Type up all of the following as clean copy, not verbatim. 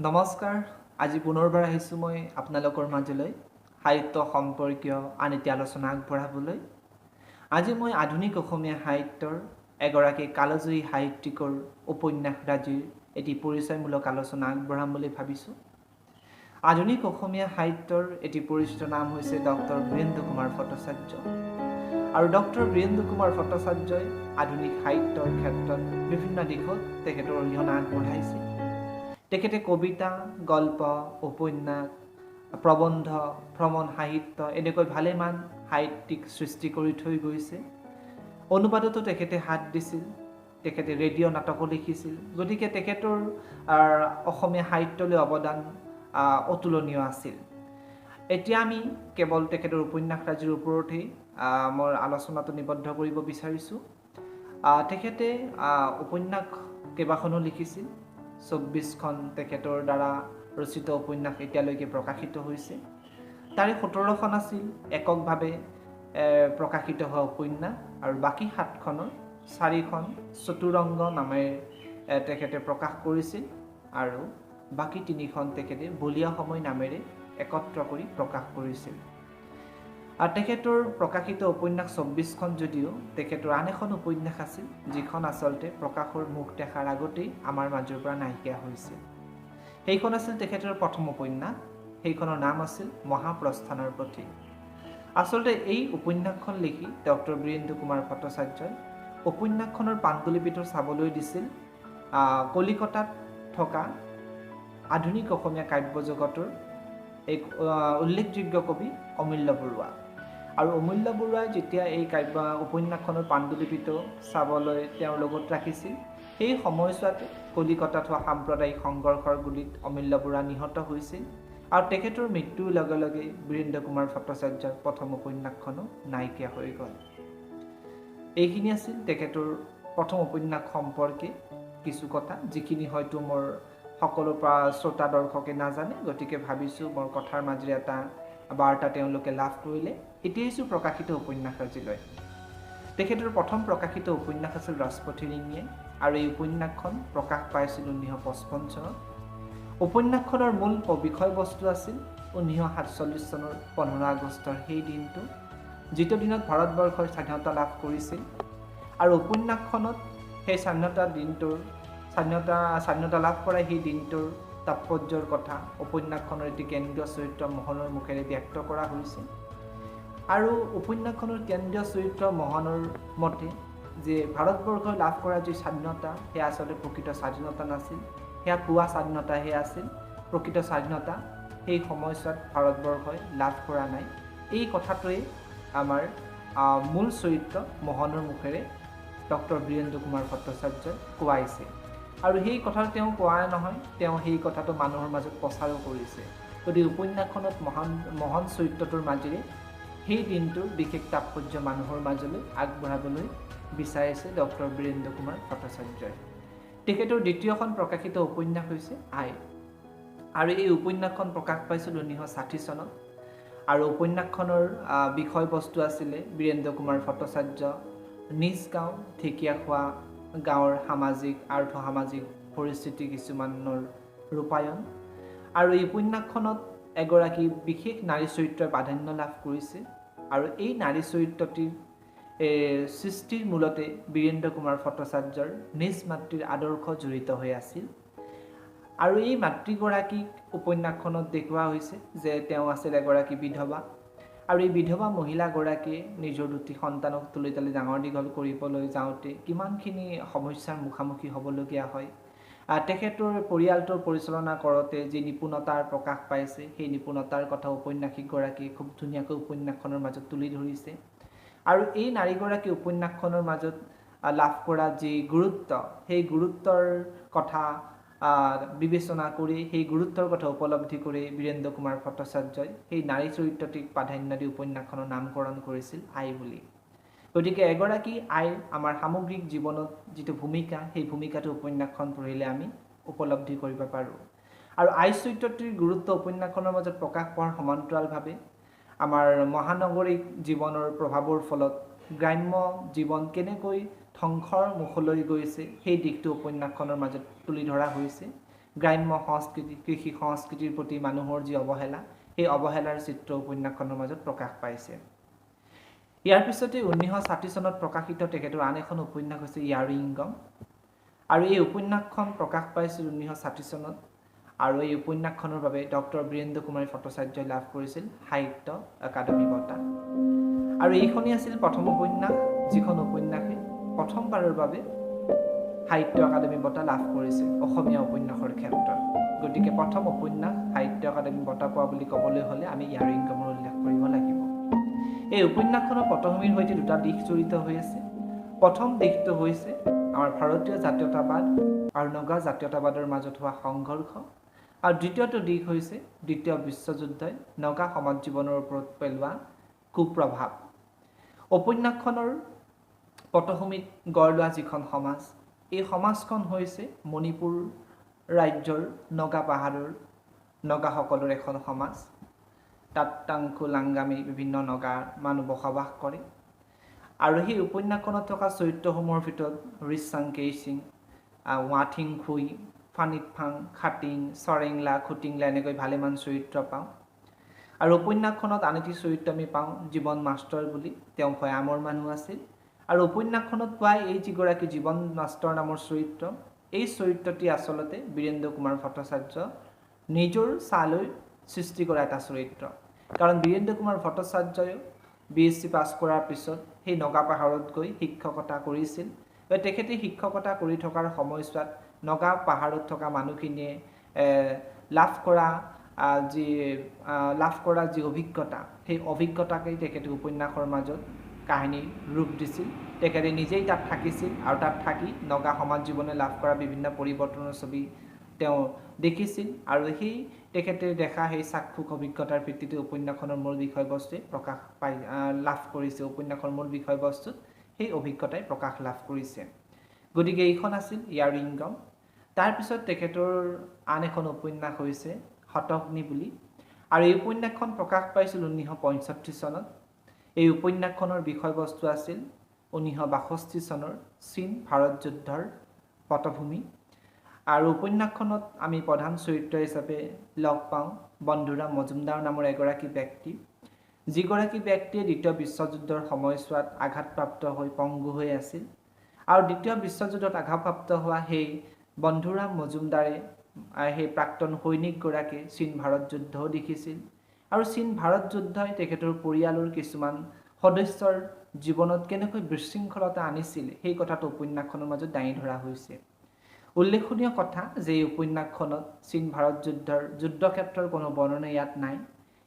নমস্কাৰ আজি পুনৰবাৰ আহিছোঁ মই আপোনালোকৰ মাজলৈ সাহিত্য সম্পৰ্কীয় আন এটি আলোচনা আগবঢ়াবলৈ। আজি মই আধুনিক অসমীয়া সাহিত্যৰ এগৰাকী কালজয়ী সাহিত্যিকৰ উপন্যাসৰাজিৰ এটি পৰিচয়মূলক আলোচনা আগবঢ়াম বুলি ভাবিছোঁ। আধুনিক অসমীয়া সাহিত্যৰ এটি পৰিচিত নাম হৈছে ডক্টৰ বীৰেন্দ্ৰ কুমাৰ ভট্টাচাৰ্য। আৰু ডক্টৰ বীৰেন্দ্ৰ কুমাৰ ভট্টাচাৰ্যই আধুনিক সাহিত্যৰ ক্ষেত্ৰত বিভিন্ন দিশত তেখেতৰ অৰিহণা আগবঢ়াইছে। তেখেতে কবিতা, গল্প, উপন্যাস, প্ৰবন্ধ, ভ্ৰমণ সাহিত্য এনেকৈ ভালেমান সাহিত্যিক সৃষ্টি কৰি থৈ গৈছে। অনুবাদতো তেখেতে হাত দিছিল, তেখেতে ৰেডিঅ' নাটকো লিখিছিল। গতিকে তেখেতৰ অসমীয়া সাহিত্যলৈ অৱদান অতুলনীয় আছিল। এতিয়া আমি কেৱল তেখেতৰ উপন্যাসৰাজিৰ ওপৰতেই মোৰ আলোচনাটো নিবদ্ধ কৰিব বিচাৰিছোঁ। তেখেতে উপন্যাস কেইবাখনো লিখিছিল। 24খন তেখেতৰ দ্বাৰা ৰচিত উপন্যাস এতিয়ালৈকে প্ৰকাশিত হৈছে। তাৰে 17খন আছিল এককভাৱে প্ৰকাশিত হোৱা উপন্যাস, আৰু বাকী 7খনৰ 4খন চতুৰংগ নামেৰে তেখেতে প্ৰকাশ কৰিছিল, আৰু বাকী 3খন তেখেতে বলীয়া সময় নামেৰে একত্ৰ কৰি প্ৰকাশ কৰিছিল। আৰু তেখেতৰ প্ৰকাশিত উপন্যাস 24খন যদিও তেখেতৰ আন এখন উপন্যাস আছিল যিখন আচলতে প্ৰকাশৰ মুখ দেখাৰ আগতেই আমাৰ মাজৰ পৰা নাইকিয়া হৈছিল। সেইখন আছিল তেখেতৰ প্ৰথম উপন্যাস। সেইখনৰ নাম আছিল মহাপ্ৰস্থানৰ পথিক। আচলতে এই উপন্যাসখন লিখি ডক্টৰ বীৰেন্দ্ৰ কুমাৰ ভট্টাচাৰ্যই উপন্যাসখনৰ পাণ্ডুলিপিটো চাবলৈ দিছিল কলিকতাত থকা আধুনিক অসমীয়া কাব্য জগতৰ এক উল্লেখযোগ্য কবি অমূল্য বৰুৱা। আৰু অমূল্য বৰুৱাই যেতিয়া এই উপন্যাসখনৰ পাণ্ডুলিপিটো চাবলৈ তেওঁৰ লগত ৰাখিছিল, সেই সময়ছোৱাতে কলিকতাত হোৱা সাম্প্ৰদায়িক সংঘৰ্ষৰ গুলীত অমূল্য বৰুৱা নিহত হৈছিল। আৰু তেখেতৰ মৃত্যুৰ লগে লগে বীৰেন্দ্ৰ কুমাৰ ভট্টাচাৰ্যৰ প্ৰথম উপন্যাসখনো নাইকিয়া হৈ গ'ল। এইখিনি আছিল তেখেতৰ প্ৰথম উপন্যাস সম্পৰ্কে কিছু কথা, যিখিনি হয়তো মোৰ সকলো শ্ৰোতা দৰ্শকে নাজানে। গতিকে ভাবিছোঁ মোৰ কথাৰ মাজেৰে এটা বাৰ্তা তেওঁলোকে লাভ কৰিলে। এতিয়া আহিছোঁ প্ৰকাশিত উপন্যাসৰাজিলৈ। তেখেতৰ প্ৰথম প্ৰকাশিত উপন্যাস আছিল ৰাজপথিৰিঙীয়ে, আৰু এই উপন্যাসখন প্ৰকাশ পাইছিল 1955 চনত। উপন্যাসখনৰ মূল বিষয়বস্তু আছিল 1947 চনৰ 15 আগষ্টৰ সেই দিনটো, যিটো দিনত ভাৰতবৰ্ষৰ স্বাধীনতা লাভ কৰিছিল। আৰু উপন্যাসখনত সেই স্বাধীনতা লাভ কৰা সেই দিনটোৰ তাৎপৰ্যৰ কথা উপন্যাসখনৰ এটি কেন্দ্ৰীয় চৰিত্ৰ মোহনৰ মুখেৰে ব্যক্ত কৰা হৈছিল। আৰু উপন্যাসখনৰ কেন্দ্ৰীয় চৰিত্ৰ মোহনৰ মতে যে ভাৰতবৰ্ষই লাভ কৰা যি স্বাধীনতা, সেয়া আচলতে প্ৰকৃত স্বাধীনতা নাছিল, সেয়া পুৱা স্বাধীনতাহে আছিল। প্ৰকৃত স্বাধীনতা সেই সময়ছোৱাত ভাৰতবৰ্ষই লাভ কৰা নাই। এই কথাটোৱে আমাৰ মূল চৰিত্ৰ মোহনৰ মুখেৰে ডক্টৰ বীৰেন্দ্ৰ কুমাৰ ভট্টাচাৰ্যই কোৱাইছে। আৰু সেই কথাটো তেওঁ কোৱাই নহয়, তেওঁ সেই কথাটো মানুহৰ মাজত প্ৰচাৰো কৰিছে। গতিকে উপন্যাসখনত মহান চৰিত্ৰটোৰ মাজেৰে সেই দিনটোৰ বিশেষ তাৎপৰ্য মানুহৰ মাজলৈ আগবঢ়াবলৈ বিচাৰিছে ডক্টৰ বীৰেন্দ্ৰ কুমাৰ ভট্টাচাৰ্যই। তেখেতৰ দ্বিতীয়খন প্ৰকাশিত উপন্যাস হৈছে আই। আৰু এই উপন্যাসখন প্ৰকাশ পাইছিল 1960 চনত। আৰু উপন্যাসখনৰ বিষয়বস্তু আছিলে বীৰেন্দ্ৰ কুমাৰ ভট্টাচাৰ্য নিজ গাঁও ঢেকীয়াখোৱা গাঁৱৰ আৰ্থ-সামাজিক পৰিস্থিতি কিছুমানৰ ৰূপায়ণ। আৰু এই উপন্যাসখনত এগৰাকী বিশেষ নাৰী চৰিত্ৰই প্ৰাধান্য লাভ কৰিছে। আৰু এই নাৰী চৰিত্ৰটিৰ সৃষ্টিৰ মূলতে বীৰেন্দ্ৰ কুমাৰ ভট্টাচাৰ্যৰ নিজ মাতৃৰ আদৰ্শ জড়িত হৈ আছিল। আৰু এই মাতৃগৰাকীক উপন্যাসখনত দেখুওৱা হৈছে যে তেওঁ আছিল এগৰাকী বিধৱা। আৰু এই বিধৱা মহিলাগৰাকীয়ে নিজৰ দুটি সন্তানক তুলি তালি ডাঙৰ দীঘল কৰিবলৈ যাওঁতে কিমানখিনি সমস্যাৰ মুখামুখি হ'বলগীয়া হয়। তেখেতৰ পৰিয়ালটোৰ পৰিচালনা কৰোঁতে যি নিপুণতাৰ প্ৰকাশ পাইছে, সেই নিপুণতাৰ কথা ঔপন্যাসিকগৰাকীয়ে খুব ধুনীয়াকৈ উপন্যাসখনৰ মাজত তুলি ধৰিছে। আৰু এই নাৰীগৰাকী উপন্যাসখনৰ মাজত লাভ কৰা যি গুৰুত্ব, সেই গুৰুত্বৰ কথা বিবেচনা কৰি, সেই গুৰুত্বৰ কথা উপলব্ধি কৰি বীৰেন্দ্ৰ কুমাৰ ভট্টাচাৰ্যই সেই নাৰী চৰিত্ৰটিক প্ৰাধান্য দি উপন্যাসখনৰ নামকৰণ কৰিছিল আই বুলি। গতিকে এগৰাকী আইৰ আমাৰ সামগ্ৰিক জীৱনত যিটো ভূমিকা, সেই ভূমিকাটো উপন্যাসখন পঢ়িলে আমি উপলব্ধি কৰিব পাৰোঁ। আৰু আই চৰিত্ৰটিৰ গুৰুত্ব উপন্যাসখনৰ মাজত প্ৰকাশ পোৱাৰ সমান্তৰালভাৱে আমাৰ মহানগৰিক জীৱনৰ প্ৰভাৱৰ ফলত গ্ৰাম্য জীৱন কেনেকৈ ধ্বংসৰ মুখলৈ গৈছে, সেই দিশটো উপন্যাসখনৰ মাজত তুলি ধৰা হৈছে। গ্ৰাম্য সংস্কৃতি কৃষি সংস্কৃতিৰ প্ৰতি মানুহৰ যি অৱহেলা সেই অৱহেলাৰ চিত্ৰ উপন্যাসখনৰ মাজত প্ৰকাশ পাইছে ইয়াৰ পিছতে 1960 চনত প্ৰকাশিত তেখেতৰ আন এখন উপন্যাস হৈছে ইয়াৰিংগম আৰু এই উপন্যাসখন প্ৰকাশ পাইছিল 1960 চনত আৰু এই উপন্যাসখনৰ বাবে ডক্টৰ বীৰেন্দ্ৰ কুমাৰ ভট্টাচাৰ্যই লাভ কৰিছিল সাহিত্য একাডেমী বঁটা আৰু এইখনেই আছিল প্ৰথম উপন্যাস যিখন উপন্যাসে প্ৰথমবাৰৰ বাবে সাহিত্য একাডেমী বঁটা লাভ কৰিছিল অসমীয়া উপন্যাসৰ ক্ষেত্ৰত গতিকে প্ৰথম উপন্যাস সাহিত্য একাডেমী বঁটা পোৱা বুলি ক'বলৈ হ'লে আমি ইয়াৰিংগমৰ উল্লেখ কৰিব লাগিব এই উপন্যাসখনৰ পটভূমিৰ সৈতে দুটা দিশ জড়িত হৈ আছে প্ৰথম দিশটো হৈছে আমাৰ ভাৰতীয় জাতীয়তাবাদ আৰু নগা জাতীয়তাবাদৰ মাজত হোৱা সংঘৰ্ষ আৰু দ্বিতীয়টো দিশ হৈছে দ্বিতীয় বিশ্বযুদ্ধই নগা সমাজ জীৱনৰ ওপৰত পেলোৱা কুপ্ৰভাৱ উপন্যাসখনৰ পটভূমিত গঢ় লোৱা যিখন সমাজ এই সমাজখন হৈছে মণিপুৰ ৰাজ্যৰ নগা পাহাৰৰ নগাসকলৰ এখন সমাজ তাত টাংখু লাংগামী বিভিন্ন নগা মানুহ বসবাস কৰে আৰু সেই উপন্যাসখনত থকা চৰিত্ৰসমূহৰ ভিতৰত ৰিচাং কেইচিং ৱাথিং খুই ফানিতফাং খাটিং চৰেংলা খুটিংলা এনেকৈ ভালেমান চৰিত্ৰ পাওঁ আৰু উপন্যাসখনত আন এটি চৰিত্ৰ আমি পাওঁ জীৱন মাষ্টৰ বুলি তেওঁ ভৈয়ামৰ মানুহ আছিল আৰু উপন্যাসখনত পোৱা এই যিগৰাকী জীৱন মাষ্টৰ নামৰ চৰিত্ৰ এই চৰিত্ৰটি আচলতে বীৰেন্দ্ৰ কুমাৰ ভট্টাচাৰ্য নিজৰ চালৈ সৃষ্টি কৰা এটা চৰিত্ৰ কাৰণ বীৰেন্দ্ৰ কুমাৰ ভট্টাচাৰ্যই BSc পাছ কৰাৰ পিছত সেই নগা পাহাৰত গৈ শিক্ষকতা কৰিছিল তেখেতে শিক্ষকতা কৰি থকাৰ সময়ছোৱাত নগা পাহাৰত থকা মানুহখিনিয়ে লাভ কৰা যি অভিজ্ঞতা সেই অভিজ্ঞতাকেই তেখেতে উপন্যাসৰ মাজত কাহিনী ৰূপ দিছিল তেখেতে নিজেই তাত থাকিছিল আৰু তাত থাকি নগা সমাজ জীৱনে লাভ কৰা বিভিন্ন পৰিৱৰ্তনৰ ছবি তেওঁ দেখিছিল আৰু সেই তেখেতে দেখা সেই চাক্ষুষ অভিজ্ঞতাৰ ভিত্তিতে উপন্যাসখনৰ মূল বিষয়বস্তু প্ৰকাশ পাই লাভ কৰিছে উপন্যাসৰ মূল বিষয়বস্তুত সেই অভিজ্ঞতাই প্ৰকাশ লাভ কৰিছে গতিকে এইখন আছিল ইয়াৰিংগম তাৰ পিছত তেখেতৰ আন এখন উপন্যাস হৈছে হতগ্নি বুলি আৰু এই উপন্যাসখন প্ৰকাশ পাইছিল 1965 চনত এই উপন্যাসখনৰ বিষয়বস্তু আছিল 1962 চনৰ চীন ভাৰত যুদ্ধৰ পটভূমি আৰু উপন্যাসখনত আমি প্ৰধান চৰিত্ৰ হিচাপে লগ পাওঁ বন্ধুৰাম মজুমদাৰ নামৰ এগৰাকী ব্যক্তি যিগৰাকী ব্যক্তিয়ে দ্বিতীয় বিশ্বযুদ্ধৰ সময়ছোৱাত আঘাতপ্ৰাপ্ত হৈ পংগু হৈ আছিল আৰু দ্বিতীয় বিশ্বযুদ্ধত আঘাতপ্ৰাপ্ত হোৱা সেই বন্ধুৰাম মজুমদাৰে সেই প্ৰাক্তন সৈনিকগৰাকীয়ে চীন ভাৰত যুদ্ধও দেখিছিল আৰু চীন ভাৰত যুদ্ধই তেখেতৰ পৰিয়ালৰ কিছুমান সদস্যৰ জীৱনত কেনেকৈ বিশৃংখলতা আনিছিল সেই কথাটো উপন্যাসখনৰ মাজত দাঙি ধৰা হৈছে উল্লেখনীয় কথা যে এই উপন্যাসখনত চীন ভাৰত যুদ্ধৰ যুদ্ধক্ষেত্ৰৰ কোনো বৰ্ণনা ইয়াত নাই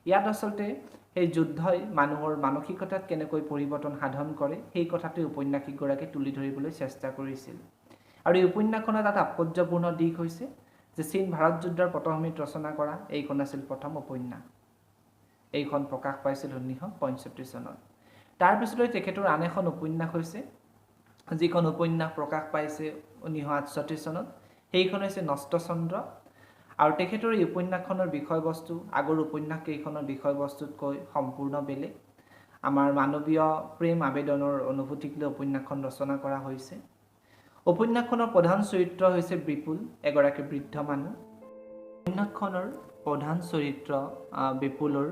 ইয়াত আচলতে সেই যুদ্ধই মানুহৰ মানসিকতাত কেনেকৈ পৰিৱৰ্তন সাধন কৰে সেই কথাটো উপন্যাসিকগৰাকীয়ে তুলি ধৰিবলৈ চেষ্টা কৰিছিল আৰু এই উপন্যাসখনৰ এটা তাৎপৰ্যপূৰ্ণ দিশ হৈছে যে চীন ভাৰত যুদ্ধৰ পটভূমিত ৰচনা কৰা এইখন আছিল প্ৰথম উপন্যাস এইখন প্ৰকাশ পাইছিল 1965 চনত তাৰ পিছলৈ তেখেতৰ আন এখন উপন্যাস হৈছে যিখন উপন্যাস প্ৰকাশ পাইছে 1968 চনত সেইখন হৈছে নষ্টচন্দ্ৰ আৰু তেখেতৰ এই উপন্যাসখনৰ বিষয়বস্তু আগৰ উপন্যাস কেইখনৰ বিষয়বস্তুতকৈ সম্পূৰ্ণ বেলেগ আমাৰ মানৱীয় প্ৰেম আবেদনৰ অনুভূতিক লৈ উপন্যাসখন ৰচনা কৰা হৈছে উপন্যাসখনৰ প্ৰধান চৰিত্ৰ হৈছে বিপুল এগৰাকী বৃদ্ধ মানুহ উপন্যাসখনৰ প্ৰধান চৰিত্ৰ বিপুলৰ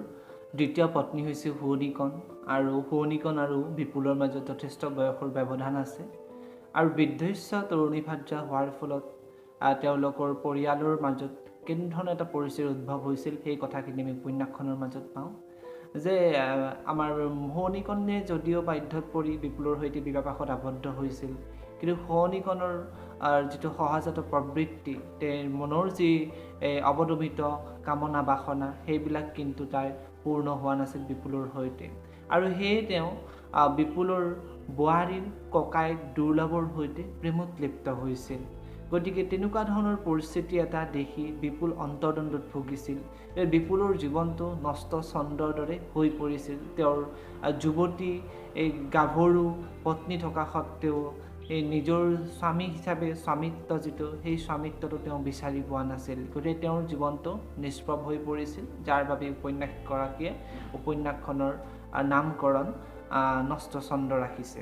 দ্বিতীয় পত্নী হৈছে হুৱনিকণ আৰু হুৱনিকণ আৰু বিপুলৰ মাজত যথেষ্ট বয়সৰ ব্যৱধান আছে আৰু বৃদ্ধস্য তৰুণী ভাৰ্যা হোৱাৰ ফলত তেওঁলোকৰ পৰিয়ালৰ মাজত কেনেধৰণৰ এটা পৰিচয়ৰ উদ্ভৱ হৈছিল সেই কথাখিনি আমি উপন্যাসখনৰ মাজত পাওঁ যে আমাৰ হুৱনিকণে যদিও বাধ্যত পৰি বিপুলৰ সৈতে বিবাহপাশত আবদ্ধ হৈছিল কিন্তু হুৱনিকণৰ যিটো সহজাত প্ৰবৃত্তি তেওঁৰ মনৰ যি অৱদমিত কামনা বাসনা সেইবিলাক কিন্তু তাৰ পূৰ্ণ হোৱা নাছিল বিপুলৰ সৈতে আৰু সেয়ে তেওঁ বিপুলৰ বোৱাৰীৰ ককায়েক দুৰ্লভৰ সৈতে প্ৰেমত লিপ্ত হৈছিল গতিকে তেনেকুৱা ধৰণৰ পৰিস্থিতি এটা দেখি বিপুল অন্তৰ্দ্বন্দ্বত ভুগিছিল বিপুলৰ জীৱনটো নষ্ট চন্দ্ৰৰ দৰে হৈ পৰিছিল তেওঁৰ যুৱতী এই গাভৰু পত্নী থকা সত্ত্বেও এই নিজৰ স্বামী হিচাপে স্বামিত্ব যিটো সেই স্বামিত্বটো তেওঁ বিচাৰি পোৱা নাছিল গতিকে তেওঁৰ জীৱনটো নিষ্প্ৰভ হৈ পৰিছিল যাৰ বাবে উপন্যাসগৰাকীয়ে উপন্যাসখনৰ নামকৰণ নষ্টচন্দ্ৰ ৰাখিছে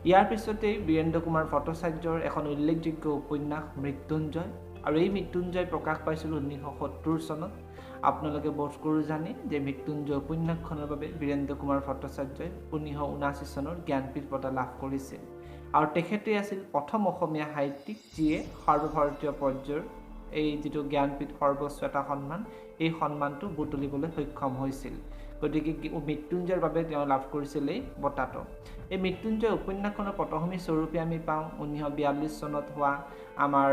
ইয়াৰ পিছতে বীৰেন্দ্ৰ কুমাৰ ভট্টাচাৰ্যৰ এখন উল্লেখযোগ্য উপন্যাস মৃত্যুঞ্জয় আৰু এই মৃত্যুঞ্জয় প্ৰকাশ পাইছিল 1970 চনত। আপোনালোকে বোধ কৰোঁ জানে যে মৃত্যুঞ্জয় উপন্যাসখনৰ বাবে বীৰেন্দ্ৰ কুমাৰ ভট্টাচাৰ্যই 1979 চনৰ জ্ঞানপীঠ বঁটা লাভ কৰিছিল। আৰু তেখেতে আছিল প্ৰথম অসমীয়া সাহিত্যিক যিয়ে সৰ্বভাৰতীয় পৰ্যায়ৰ এই যিটো জ্ঞানপীঠ সৰ্বোচ্চ এটা সন্মান, এই সন্মানটো বুটলিবলৈ সক্ষম হৈছিল। গতিকে মৃত্যুঞ্জয়ৰ বাবে তেওঁ লাভ কৰিছিল এই বঁটাটো। এই মৃত্যুঞ্জয় উপন্যাসখনৰ পটভূমি স্বৰূপে আমি পাওঁ 1942 চনত হোৱা আমাৰ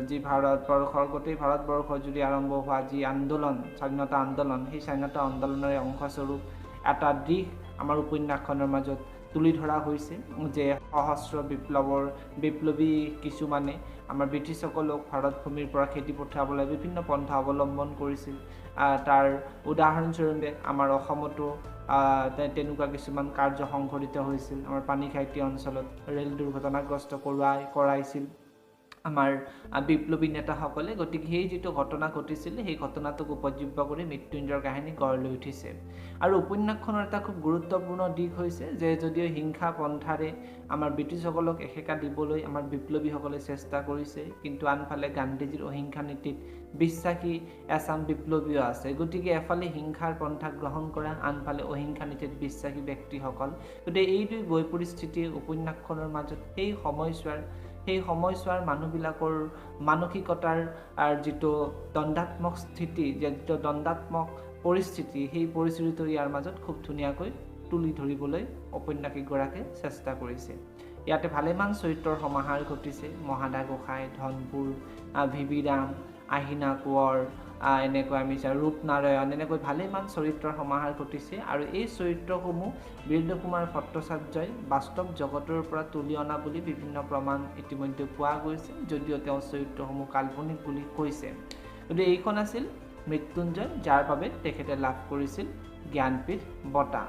যি ভাৰতবৰ্ষৰ গোটেই ভাৰতবৰ্ষ জুৰি আৰম্ভ হোৱা যি আন্দোলন, স্বাধীনতা আন্দোলন, সেই স্বাধীনতা আন্দোলনৰ অংশস্বৰূপ এটা দিশ আমাৰ উপন্যাসখনৰ মাজত তুলি ধৰা হৈছে যে সহস্ৰ বিপ্লৱী কিছুমানে আমাৰ ব্ৰিটিছসকলক ভাৰত ভূমিৰ পৰা খেদি পঠিয়াবলৈ বিভিন্ন পন্থা অৱলম্বন কৰিছিল। তাৰ উদাহৰণস্বৰূপে আমাৰ অসমতো তেনেকুৱা কিছুমান কাৰ্য সংঘটিত হৈছিল। আমাৰ পানীখাইটি অঞ্চলত ৰেল দুৰ্ঘটনাগ্ৰস্ত কৰাইছিল আমাৰ বিপ্লৱী নেতাসকলে। গতিকে সেই যিটো ঘটনা ঘটিছিল সেই ঘটনাটোক উপজীব্য কৰি মৃত্যুঞ্জয়ৰ কাহিনী গঢ় লৈ উঠিছে। আৰু উপন্যাসখনৰ এটা খুব গুৰুত্বপূৰ্ণ দিশ হৈছে যে যদিও হিংসা পন্থাৰে আমাৰ ব্ৰিটিছসকলক এসেকা দিবলৈ আমাৰ বিপ্লৱীসকলে চেষ্টা কৰিছে, কিন্তু আনফালে গান্ধীজীৰ অহিংসা নীতিত বিশ্বাসী এচাম বিপ্লৱীও আছে। গতিকে এফালে হিংসাৰ পন্থা গ্ৰহণ কৰা, আনফালে অহিংসা নীতিত বিশ্বাসী ব্যক্তিসকল। গতিকে এই দুই বৈ পৰিস্থিতি উপন্যাসখনৰ মাজত সেই সময়ছোৱাৰ মানুহবিলাকৰ মানসিকতাৰ যিটো দ্বন্দ্বাত্মক স্থিতি, যিটো দ্বন্দ্বাত্মক পৰিস্থিতি, সেই পৰিস্থিতিটো ইয়াৰ মাজত খুব ধুনীয়াকৈ তুলি ধৰিবলৈ ঔপন্যাসিকগৰাকীয়ে চেষ্টা কৰিছে। ইয়াতে ভালেমান চৰিত্ৰৰ সমাহাৰ ঘটিছে। মহাদা গোসাঁই, ধনপুৰ, ভিবিৰাম, আহিনা কোঁৱৰ, এনেকৈ আমি ৰূপনাৰায়ণ, এনেকৈ ভালেমান চৰিত্ৰৰ সমাহাৰ ঘটিছে। আৰু এই চৰিত্ৰসমূহ বীৰেন্দ্ৰ কুমাৰ ভট্টাচাৰ্যই বাস্তৱ জগতৰ পৰা তুলি অনা বুলি বিভিন্ন প্ৰমাণ ইতিমধ্যে পোৱা গৈছে, যদিও তেওঁ চৰিত্ৰসমূহ কাল্পনিক বুলি কৈছে। গতিকে এইখন আছিল মৃত্যুঞ্জয়, যাৰ বাবে তেখেতে লাভ কৰিছিল জ্ঞানপীঠ বঁটা।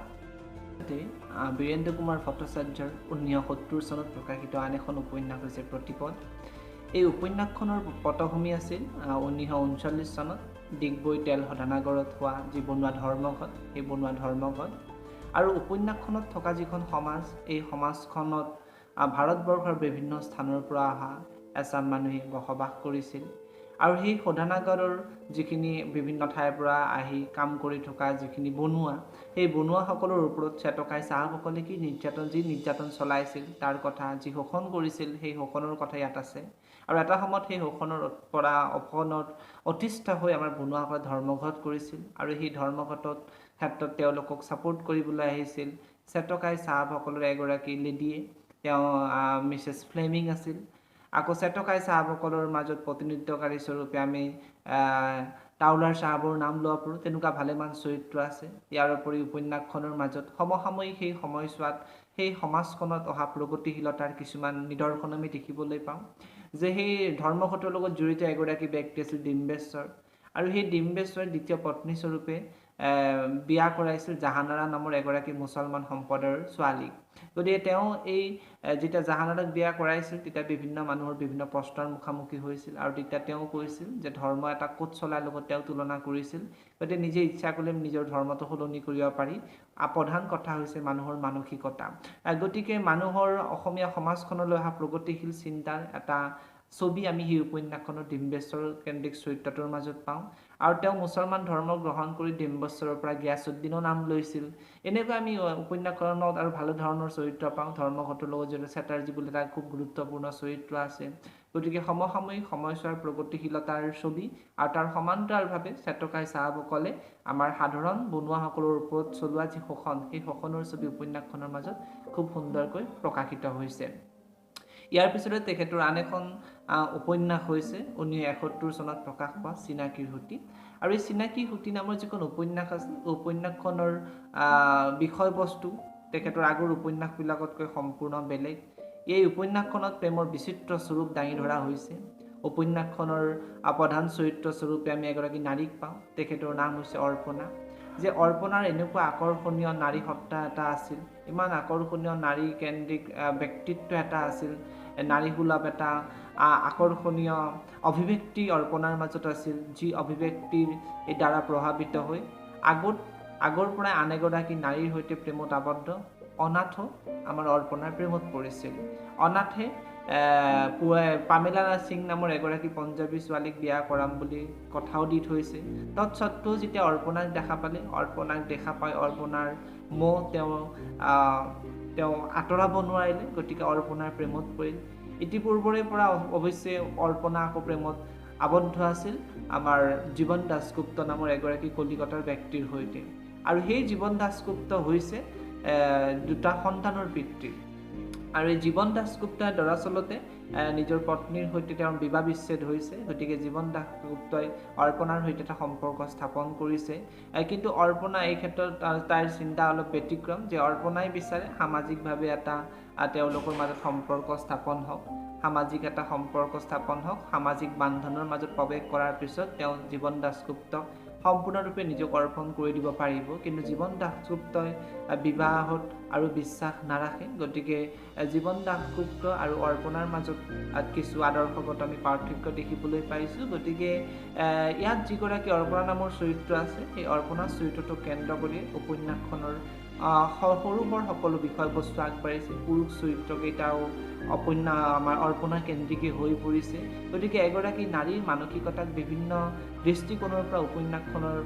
বীৰেন্দ্ৰ কুমাৰ ভট্টাচাৰ্যৰ 1970 চনত প্ৰকাশিত আন এখন উপন্যাস হৈছে প্ৰতিপদ। এই উপন্যাসখনৰ পটভূমি আছিল 1939 চনত ডিগবৈ তেল শোধনাগাৰত হোৱা যি বনুৱা ধৰ্মঘট, সেই বনুৱা ধৰ্মঘট। আৰু উপন্যাসখনত থকা যিখন সমাজ, এই সমাজখনত ভাৰতবৰ্ষৰ বিভিন্ন স্থানৰ পৰা অহা এচাম মানুহে বসবাস কৰিছিল। আৰু সেই শোধনাগাৰৰ যিখিনি বিভিন্ন ঠাইৰ পৰা আহি কাম কৰি থকা যিখিনি বনুৱা, সেই বনুৱাসকলৰ ওপৰত চেটকাই চাহাবসকলে যি নিৰ্যাতন চলাইছিল তাৰ কথা, যি শোষণ কৰিছিল সেই শোষণৰ কথা ইয়াত আছে। আৰু এটা সময়ত সেই শোষণৰ পৰা অতিষ্ঠ হৈ আমাৰ বনুৱাসকলে ধৰ্মঘট কৰিছিল। আৰু সেই ধৰ্মঘটৰ ক্ষেত্ৰত তেওঁলোকক ছাপোৰ্ট কৰিবলৈ আহিছিল চেটকাই চাহাবসকলৰ এগৰাকী লেডিয়ে, তেওঁ মিছেছ ফ্লেমিং আছিল। আকৌ চেটকাই চাহাবসকলৰ মাজত প্ৰতিনিধিত্বকাৰী স্বৰূপে আমি টাউলাৰ চাহাবৰ নাম লোৱা পাৰোঁ। তেনেকুৱা ভালেমান চৰিত্ৰ আছে। ইয়াৰ উপৰি উপন্যাসখনৰ মাজত সমসাময়িক সেই সময়ছোৱাত সেই সমাজখনত অহা প্ৰগতিশীলতাৰ কিছুমান নিদৰ্শন আমি দেখিবলৈ পাওঁ। যে সেই ধৰ্মঘটৰ লগত জড়িত এগৰাকী ব্যক্তি আছিল ডিম্বেশ্বৰ। আৰু সেই ডিম্বেশ্বৰে দ্বিতীয় পত্নী স্বৰূপে বিয়া কৰাইছিল জাহানাৰা নামৰ এগৰাকী মুছলমান সম্প্ৰদায়ৰ ছোৱালীক। গতিকে তেওঁ এই যেতিয়া জাহানাৰাক বিয়া কৰাইছিল তেতিয়া বিভিন্ন মানুহৰ বিভিন্ন প্ৰশ্নৰ মুখামুখি হৈছিল। আৰু তেতিয়া তেওঁ কৈছিল যে ধৰ্ম এটা কোট চলাৰ লগত তেওঁ তুলনা কৰিছিল। গতিকে নিজে ইচ্ছা কৰিলে নিজৰ ধৰ্মটো সলনি কৰিব পাৰি। প্ৰধান কথা হৈছে মানুহৰ মানসিকতা। গতিকে মানুহৰ অসমীয়া সমাজখনলৈ অহা প্ৰগতিশীল চিন্তাৰ এটা ছবি আমি সেই উপন্যাসখনৰ ডিম্বেশ্বৰ কেন্দ্ৰিক চৰিত্ৰটোৰ মাজত পাওঁ। আৰু তেওঁ মুছলমান ধৰ্ম গ্ৰহণ কৰি ডিম্বেশ্বৰৰ পৰা গিয়াছুদ্দিনৰ নাম লৈছিল। এনেকৈ আমি উপন্যাসখনত আৰু ভালো ধৰণৰ চৰিত্ৰ পাওঁ। ধৰ্মঘটৰ লগত জড়িত চেটাৰ্জী বুলি এটা খুব গুৰুত্বপূৰ্ণ চৰিত্ৰ আছে। গতিকে সমসাময়িক সময়ছোৱাৰ প্ৰগতিশীলতাৰ ছবি আৰু তাৰ সমান্তৰালভাৱে চেটকাই চাহাবসকলে আমাৰ সাধাৰণ বনুৱাসকলৰ ওপৰত চলোৱা যি শোষণ, সেই শোষণৰ ছবি উপন্যাসখনৰ মাজত খুব সুন্দৰকৈ প্ৰকাশিত হৈছে। ইয়াৰ পিছতে তেখেতৰ আন এখন উপন্যাস হৈছে 1971 চনত প্ৰকাশ পোৱা চিনাকীৰ সুঁতি। আৰু এই চিনাকীৰ সুঁতি নামৰ যিখন উপন্যাস আছে, উপন্যাসখনৰ বিষয়বস্তু তেখেতৰ আগৰ উপন্যাসবিলাকতকৈ সম্পূৰ্ণ বেলেগ। এই উপন্যাসখনত প্ৰেমৰ বিচিত্ৰ স্বৰূপ দাঙি ধৰা হৈছে। উপন্যাসখনৰ প্ৰধান চৰিত্ৰ স্বৰূপে আমি এগৰাকী নাৰীক পাওঁ। তেখেতৰ নাম হৈছে অৰ্পণা। যে অৰ্পণাৰ এনেকুৱা আকৰ্ষণীয় নাৰী সত্তা এটা আছিল, ইমান আকৰ্ষণীয় নাৰী কেন্দ্ৰিক ব্যক্তিত্ব এটা আছিল, নাৰীসুলভ এটা আকৰ্ষণীয় অভিব্যক্তি অৰ্পণাৰ মাজত আছিল, যি অভিব্যক্তিৰ দ্বাৰা প্ৰভাৱিত হৈ আগৰ পৰাই আন এগৰাকী নাৰীৰ সৈতে প্ৰেমত আবদ্ধ অনাথো আমাৰ অৰ্পণাৰ প্ৰেমত পৰিছিল। অনাথে পামেলা সিং নামৰ এগৰাকী পঞ্জাবী ছোৱালীক বিয়া কৰাম বুলি কথাও দি থৈছে তৎসত্ত্বেও যেতিয়া অৰ্পণাক দেখা পালে অৰ্পণাক দেখা পাই অৰ্পণাৰ মোহ তেওঁ আঁতৰাব নোৱাৰিলে গতিকে অৰ্পণাৰ প্ৰেমত পৰিল ইতিপূৰ্বৰে পৰা অৱশ্যে অৰ্পণা আকৌ প্ৰেমত আবদ্ধ আছিল আমাৰ জীৱন দাসগুপ্ত নামৰ এগৰাকী কলিকতাৰ ব্যক্তিৰ সৈতে আৰু সেই জীৱন দাসগুপ্ত হৈছে দুটা সন্তানৰ পিতৃ আৰু এই জীৱন দাসগুপ্তাই দৰাচলতে নিজৰ পত্নীৰ সৈতে তেওঁৰ বিবাহ বিচ্ছেদ হৈছে গতিকে জীৱন দাসগুপ্তই অৰ্পণাৰ সৈতে এটা সম্পৰ্ক স্থাপন কৰিছে কিন্তু অৰ্পণা এই ক্ষেত্ৰত তাইৰ চিন্তা অলপ ব্যতিক্ৰম যে অৰ্পণাই বিচাৰে সামাজিকভাৱে এটা তেওঁলোকৰ মাজত সম্পৰ্ক স্থাপন হওক সামাজিক এটা সম্পৰ্ক স্থাপন হওক সামাজিক বান্ধনৰ মাজত প্ৰৱেশ কৰাৰ পিছত তেওঁ জীৱন দাসগুপ্তক সম্পূৰ্ণৰূপে নিজক অৰ্পণ কৰি দিব পাৰিব কিন্তু জীৱন দাসগুপ্তই বিবাহত আৰু বিশ্বাস নাৰাখে গতিকে জীৱন দাসগুপ্ত আৰু অৰ্পণাৰ মাজত কিছু আদৰ্শগত আমি পাৰ্থক্য দেখিবলৈ পাইছোঁ গতিকে ইয়াত যিগৰাকী অৰ্পণা নামৰ চৰিত্ৰ আছে সেই অৰ্পণা চৰিত্ৰটোক কেন্দ্ৰ কৰি উপন্যাসখনৰ সৰু বৰ সকলো বিষয়বস্তু আগবাঢ়িছে পুৰুষ চৰিত্ৰকেইটাও আমাৰ অৰ্পণা কেন্দ্ৰিকে হৈ পৰিছে গতিকে এগৰাকী নাৰীৰ মানসিকতাক বিভিন্ন দৃষ্টিকোণৰ পৰা উপন্যাসখনৰ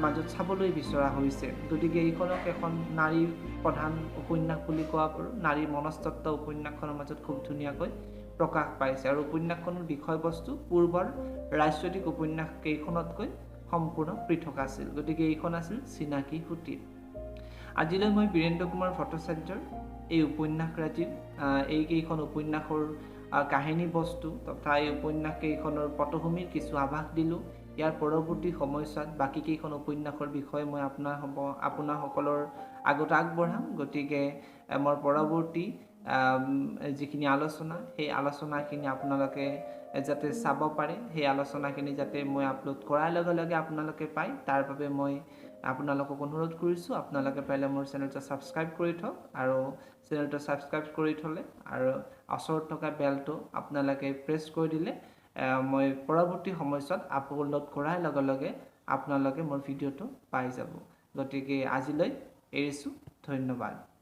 মাজত চাবলৈ বিচৰা হৈছে গতিকে এইখনক এখন নাৰীৰ প্ৰধান উপন্যাস বুলি কোৱা পাৰোঁ নাৰীৰ মনস্তত্ব উপন্যাসখনৰ মাজত খুব ধুনীয়াকৈ প্ৰকাশ পাইছে আৰু উপন্যাসখনৰ বিষয়বস্তু পূৰ্বৰ ৰাজনৈতিক উপন্যাস কেইখনতকৈ সম্পূৰ্ণ পৃথক আছিল গতিকে এইখন আছিল চিনাকি সুঁতি আজিলৈ মই বীৰেন্দ্ৰ কুমাৰ ভট্টাচাৰ্যৰ এই উপন্যাসৰাজিৰ এইকেইখন উপন্যাসৰ কাহিনী বস্তু তথা এই উপন্যাস কেইখনৰ পটভূমিৰ কিছু আভাস দিলোঁ ইয়াৰ পৰৱৰ্তী সময়ছোৱাত বাকী কেইখন উপন্যাসৰ বিষয়ে মই আপোনাসকলৰ আগত আগবঢ়াম গতিকে মোৰ পৰৱৰ্তী যিখিনি আলোচনা সেই আলোচনাখিনি আপোনালোকে যাতে চাব পাৰে সেই আলোচনাখিনি যাতে মই আপলোড কৰাৰ লগে লগে আপোনালোকে পায় তাৰ বাবে মই আপোনালোকক অনুৰোধ কৰিছোঁ আপোনালোকে পাৰিলে মোৰ চেনেলটো ছাবস্ক্ৰাইব কৰি থওক আৰু চেনেলটো ছাবস্ক্ৰাইব কৰি থ'লে আৰু ওচৰত থকা বেলটো আপোনালোকে প্ৰেছ কৰি দিলে মই পৰৱৰ্তী সময়ছোৱাত আপলোড কৰাৰ লগে লগে আপোনালোকে মোৰ ভিডিঅ'টো পাই যাব গতিকে আজিলৈ এৰিছোঁ ধন্যবাদ